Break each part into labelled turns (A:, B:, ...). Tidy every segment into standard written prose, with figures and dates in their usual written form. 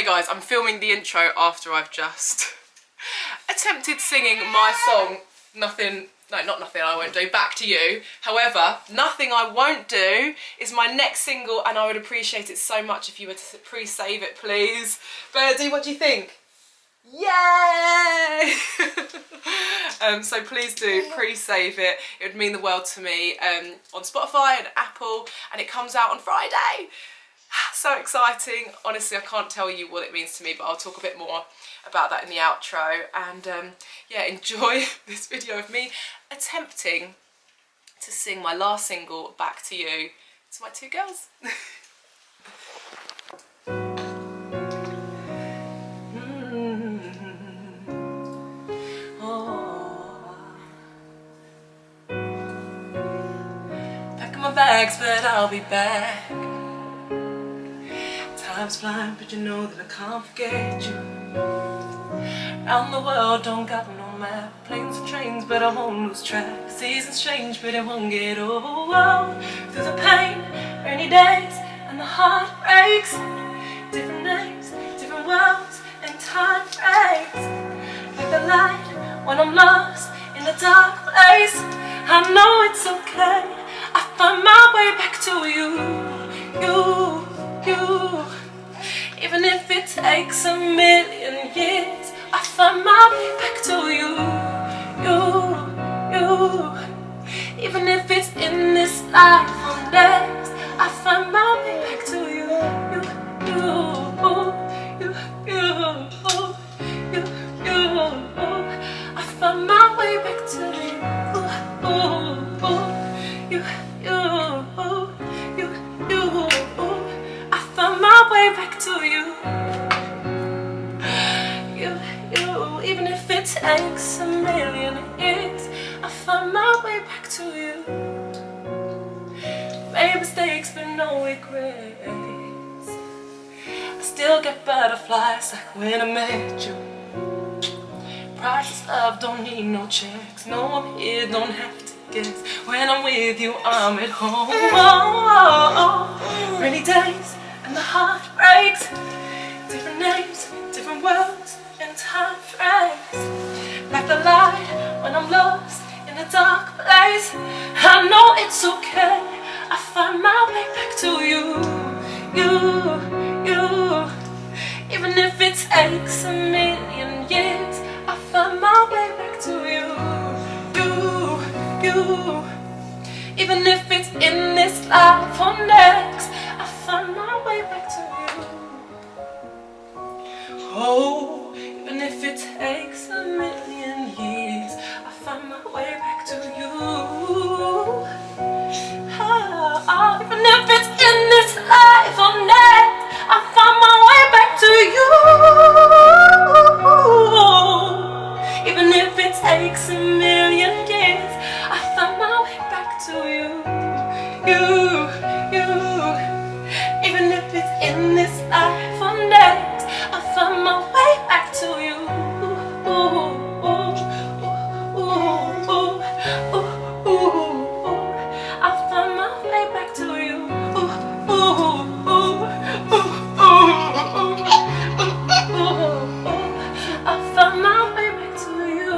A: Hey guys, I'm filming the intro after I've just attempted singing my song, not Nothing I Won't Do, Back to You. However, Nothing I Won't Do is my next single and I would appreciate it so much if you were to pre-save it, please. Birdie, what do you think? Yay! So please do pre-save it. It would mean the world to me, on Spotify and Apple, and it comes out on Friday. So exciting. Honestly, I can't tell you what it means to me, but I'll talk a bit more about that in the outro. And yeah, enjoy this video of me attempting to sing my last single, Back to You, to my two girls. Packing my bags, but I'll be back. Time's flying, but you know that I can't forget you. Round the world, don't got no map. Planes and trains, but I won't lose track. Seasons change, but it won't get old. Through the pain, rainy days, and the heartbreaks. Different names, different worlds, and time breaks. Like the light when I'm lost in a dark place. I know it's okay. I find my way back to you, you. Even if it takes a million years, I find my way back to you. Even if it's in this life or next, I find my way back to you. I find my way back to you. I find my way back to you. Even if it takes a million years, I find my way back to you. Made mistakes but no regrets. I still get butterflies like when I met you. Priceless love don't need no checks. No, I'm here, don't have to guess. When I'm with you, I'm at home. Rainy days and the heart breaks. Different names, different worlds, and time frames. Like the light when I'm lost in a dark place. I know it's okay. I find my way back to you. Even if it takes a million years, I find my way back to you. Even if it's in this life or next, I find my way back to you. Oh, even if it takes a million years, I find my way back to you. Even if it's in this life or next, I find my way back to you. Even if it takes a million years, I find my way back to you. Even if it's in this life or next, I find my way back to you. I find my way back to you. I found my way back to you.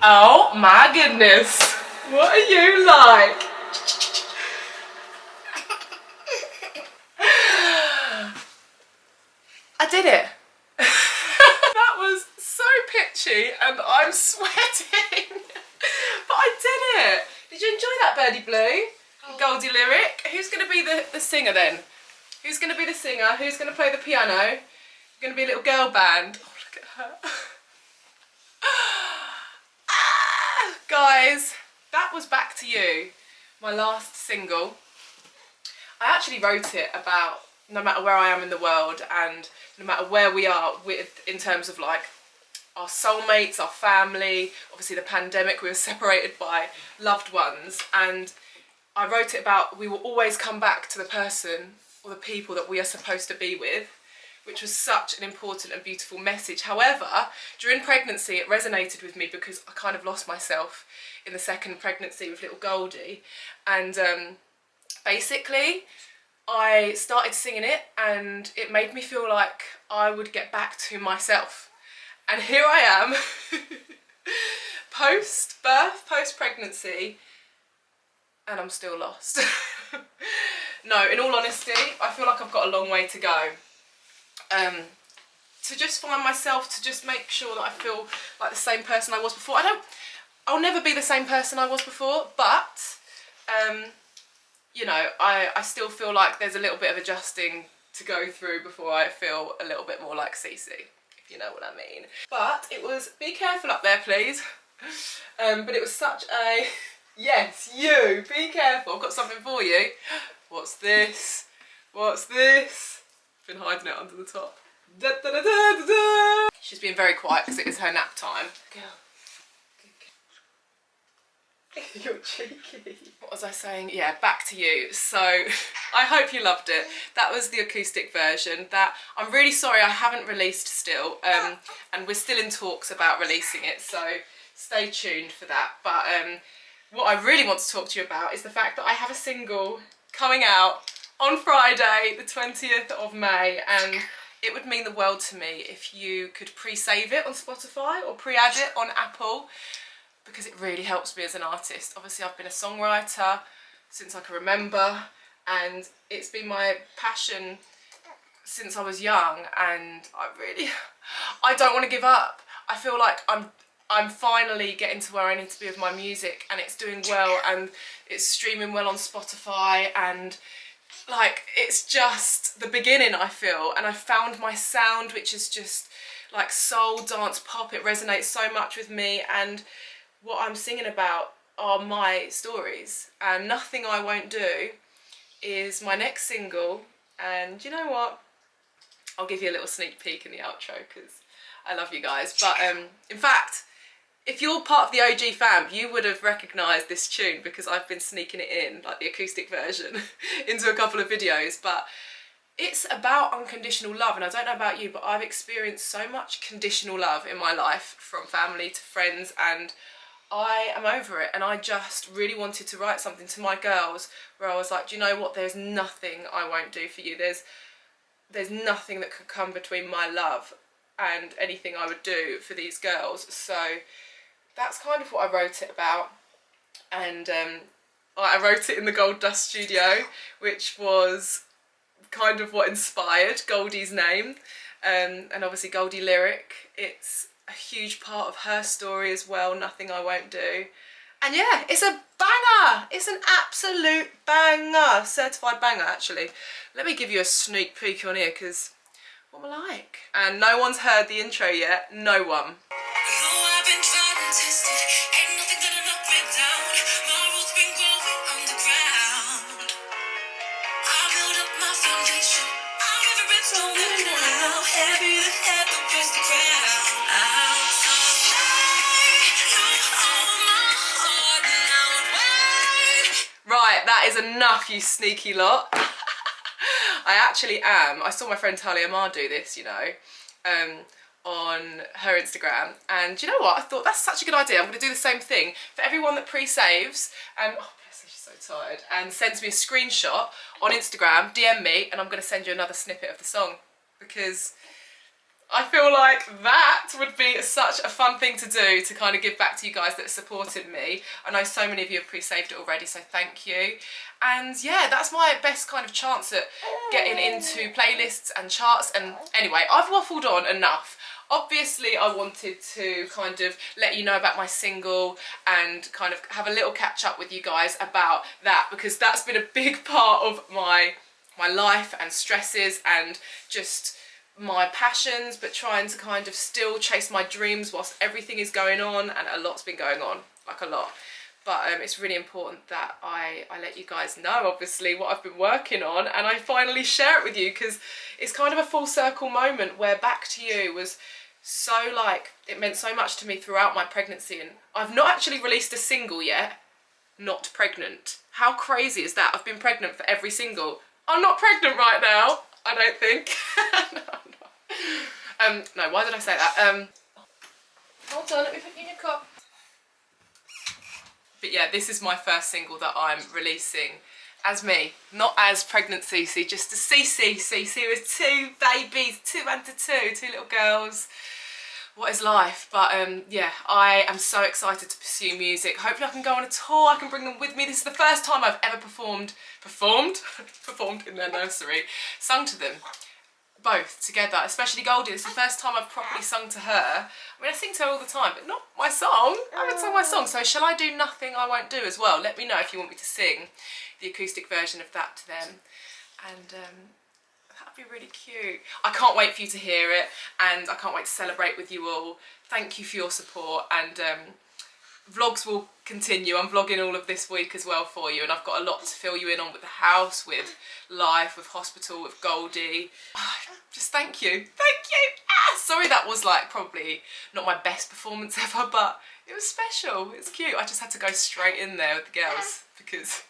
A: Oh my goodness. What are you like? I did it. That was so pitchy and I'm sweating. But I did it. Did you enjoy that, Birdie Blue? Goldie lyric. Who's going to be the singer then? Who's going to be the singer? Who's going to play the piano? You're going to be a little girl band. Oh, look at her. Guys, that was Back to You, my last single. I actually wrote it about no matter where I am in the world and no matter where we are in terms of like our soulmates, our family, obviously the pandemic, we were separated by loved ones, and I wrote it about we will always come back to the person or the people that we are supposed to be with, which was such an important and beautiful message. However, during pregnancy it resonated with me because I kind of lost myself in the second pregnancy with little Goldie, and basically I started singing it and it made me feel like I would get back to myself. And here I am, post-birth, post-pregnancy, and I'm still lost. No, in all honesty, I feel like I've got a long way to go. To just find myself, to just make sure that I feel like the same person I was before. I'll never be the same person I was before, but, you know, I still feel like there's a little bit of adjusting to go through before I feel a little bit more like Cece, if you know what I mean. But it was, be careful up there please. But it was such a, yes, you, be careful, I've got something for you. What's this? What's this? Been hiding it under the top. Da, da, da, da, da, da. She's being very quiet because it is her nap time. Girl. You're cheeky. What was I saying? Yeah, back to you. So I hope you loved it. That was the acoustic version. That I'm really sorry I haven't released still, and we're still in talks about releasing it, so stay tuned for that. But what I really want to talk to you about is the fact that I have a single coming out on Friday the 20th of May, and it would mean the world to me if you could pre-save it on Spotify or pre-add it on Apple, because it really helps me as an artist. Obviously I've been a songwriter since I can remember, and it's been my passion since I was young, and I don't want to give up. I feel like I'm finally getting to where I need to be with my music, and it's doing well, and it's streaming well on Spotify, and like it's just the beginning, I feel. And I found my sound, which is just like soul, dance, pop. It resonates so much with me, and what I'm singing about are my stories, and Nothing I Won't Do is my next single. And you know what, I'll give you a little sneak peek in the outro because I love you guys. But in fact, if you're part of the OG fam, you would have recognised this tune because I've been sneaking it in, like the acoustic version, into a couple of videos. But it's about unconditional love, and I don't know about you, but I've experienced so much conditional love in my life, from family to friends, and I am over it. And I just really wanted to write something to my girls where I was like, do you know what, there's nothing I won't do for you. There's nothing that could come between my love and anything I would do for these girls. So that's kind of what I wrote it about. And I wrote it in the Gold Dust studio, which was kind of what inspired Goldie's name, and obviously Goldie Lyric. It's a huge part of her story as well, Nothing I Won't Do. And yeah, it's a banger. It's an absolute banger, certified banger actually. Let me give you a sneak peek on here, because what am I like? And no one's heard the intro yet, no one. Right, that is enough, you sneaky lot. I actually am. I saw my friend Talia Mar do this, you know, on her Instagram, and you know what? I thought that's such a good idea. I'm going to do the same thing for everyone that pre-saves. Oh, bless her, she's so tired. And sends me a screenshot on Instagram, DM me, and I'm going to send you another snippet of the song, because I feel like that would be such a fun thing to do, to kind of give back to you guys that supported me. I know so many of you have pre-saved it already, so thank you. And yeah, that's my best kind of chance at getting into playlists and charts. And anyway, I've waffled on enough. Obviously, I wanted to kind of let you know about my single and kind of have a little catch up with you guys about that, because that's been a big part of my life and stresses and just my passions, but trying to kind of still chase my dreams whilst everything is going on, and a lot's been going on, like a lot. But it's really important that I let you guys know, obviously, what I've been working on, and I finally share it with you, because it's kind of a full circle moment where Back to You was so, like, it meant so much to me throughout my pregnancy. And I've not actually released a single yet, not pregnant. How crazy is that? I've been pregnant for every single. I'm not pregnant right now, I don't think. No, I'm not. No, why did I say that? Hold on, let me put you in your cup. But yeah, this is my first single that I'm releasing, as me, not as pregnant Cece, just as Cece with 2 babies, 2 under 2 little girls. What is life? But yeah, I am so excited to pursue music. Hopefully I can go on a tour, I can bring them with me. This is the first time I've ever performed in their nursery, sung to them, both together, especially Goldie. It's the first time I've properly sung to her. I mean, I sing to her all the time, but not my song. I haven't sung my song, so shall I do Nothing I Won't Do as well? Let me know if you want me to sing the acoustic version of that to them. And that'd be really cute. I can't wait for you to hear it, and I can't wait to celebrate with you all. Thank you for your support, and vlogs will continue. I'm vlogging all of this week as well for you, and I've got a lot to fill you in on with the house, with life, with hospital, with Goldie. Just thank you. Thank you. Sorry that was like probably not my best performance ever, but it was special. It's cute. I just had to go straight in there with the girls because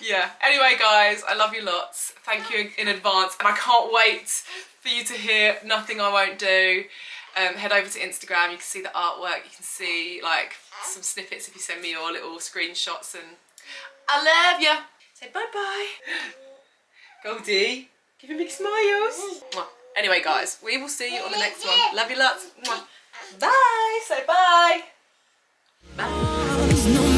A: yeah. Anyway guys, I love you lots. Thank you in advance, and I can't wait for you to hear Nothing I Won't Do. Head over to Instagram, you can see the artwork, you can see like some snippets if you send me your little screenshots, and I love you. Say bye bye. Goldie, give me big smiles. Mwah. Anyway guys, we will see you on the next one. Love you lots. Mwah. Bye. Say bye. Bye.